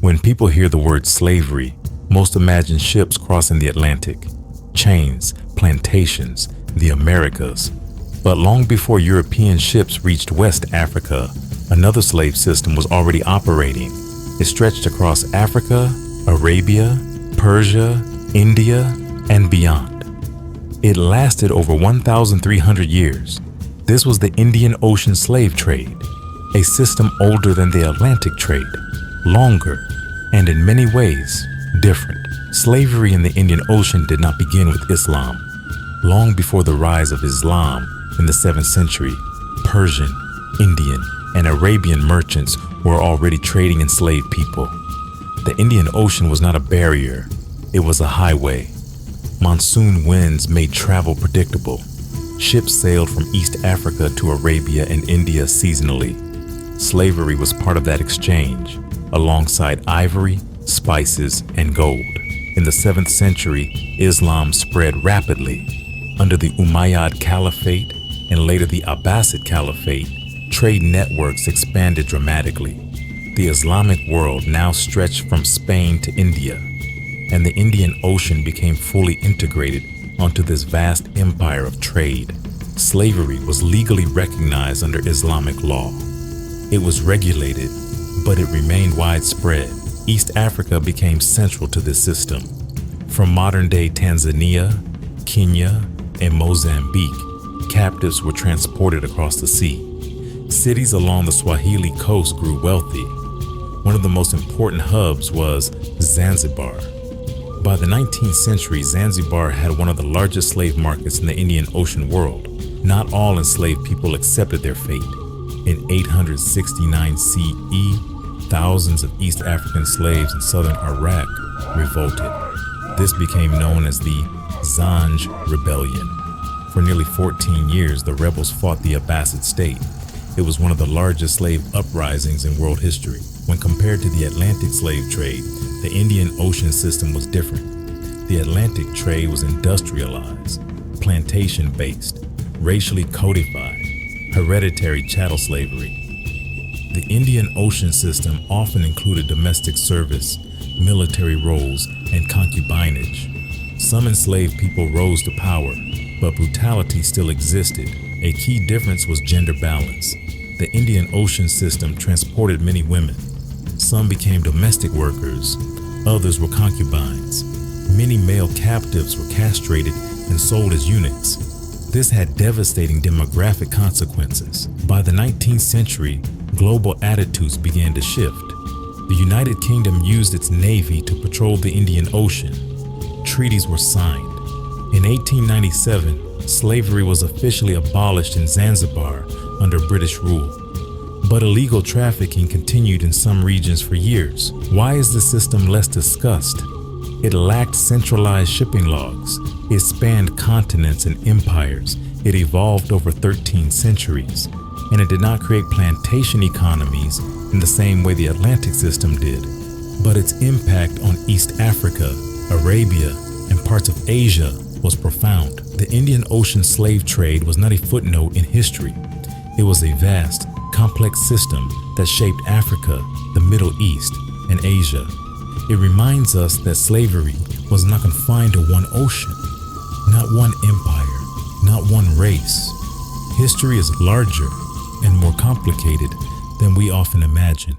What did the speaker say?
When people hear the word slavery, most imagine ships crossing the Atlantic, chains, plantations, the Americas. But long before European ships reached West Africa, another slave system was already operating. It stretched across Africa, Arabia, Persia, India, and beyond. It lasted over 1,300 years. This was the Indian Ocean slave trade, a system older than the Atlantic trade, longer, and in many ways, different. Slavery in the Indian Ocean did not begin with Islam. Long before the rise of Islam in the 7th century, Persian, Indian, and Arabian merchants were already trading enslaved people. The Indian Ocean was not a barrier, it was a highway. Monsoon winds made travel predictable. Ships sailed from East Africa to Arabia and India seasonally. Slavery was part of that exchange, alongside ivory, spices, and gold. In the 7th century, Islam spread rapidly. Under the Umayyad Caliphate and later the Abbasid Caliphate, trade networks expanded dramatically. The Islamic world now stretched from Spain to India, and the Indian Ocean became fully integrated onto this vast empire of trade. Slavery was legally recognized under Islamic law. It was regulated, but it remained widespread. East Africa became central to this system. From modern-day Tanzania, Kenya, and Mozambique, captives were transported across the sea. Cities along the Swahili coast grew wealthy. One of the most important hubs was Zanzibar. By the 19th century, Zanzibar had one of the largest slave markets in the Indian Ocean world. Not all enslaved people accepted their fate. In 869 CE, thousands of East African slaves in southern Iraq revolted. This became known as the Zanj Rebellion. For nearly 14 years, the rebels fought the Abbasid state. It was one of the largest slave uprisings in world history. When compared to the Atlantic slave trade, the Indian Ocean system was different. The Atlantic trade was industrialized, plantation-based, racially codified, hereditary chattel slavery. The Indian Ocean system often included domestic service, military roles, and concubinage. Some enslaved people rose to power, but brutality still existed. A key difference was gender balance. The Indian Ocean system transported many women. Some became domestic workers, others were concubines. Many male captives were castrated and sold as eunuchs. This had devastating demographic consequences. By the 19th century, global attitudes began to shift. The United Kingdom used its navy to patrol the Indian Ocean. Treaties were signed. In 1897, slavery was officially abolished in Zanzibar under British rule. But illegal trafficking continued in some regions for years. Why is the system less discussed? It lacked centralized shipping logs. It spanned continents and empires. It evolved over 13 centuries. And it did not create plantation economies in the same way the Atlantic system did. But its impact on East Africa, Arabia, and parts of Asia was profound. The Indian Ocean slave trade was not a footnote in history. It was a vast, complex system that shaped Africa, the Middle East, and Asia. It reminds us that slavery was not confined to one ocean, not one empire, not one race. History is larger and more complicated than we often imagine.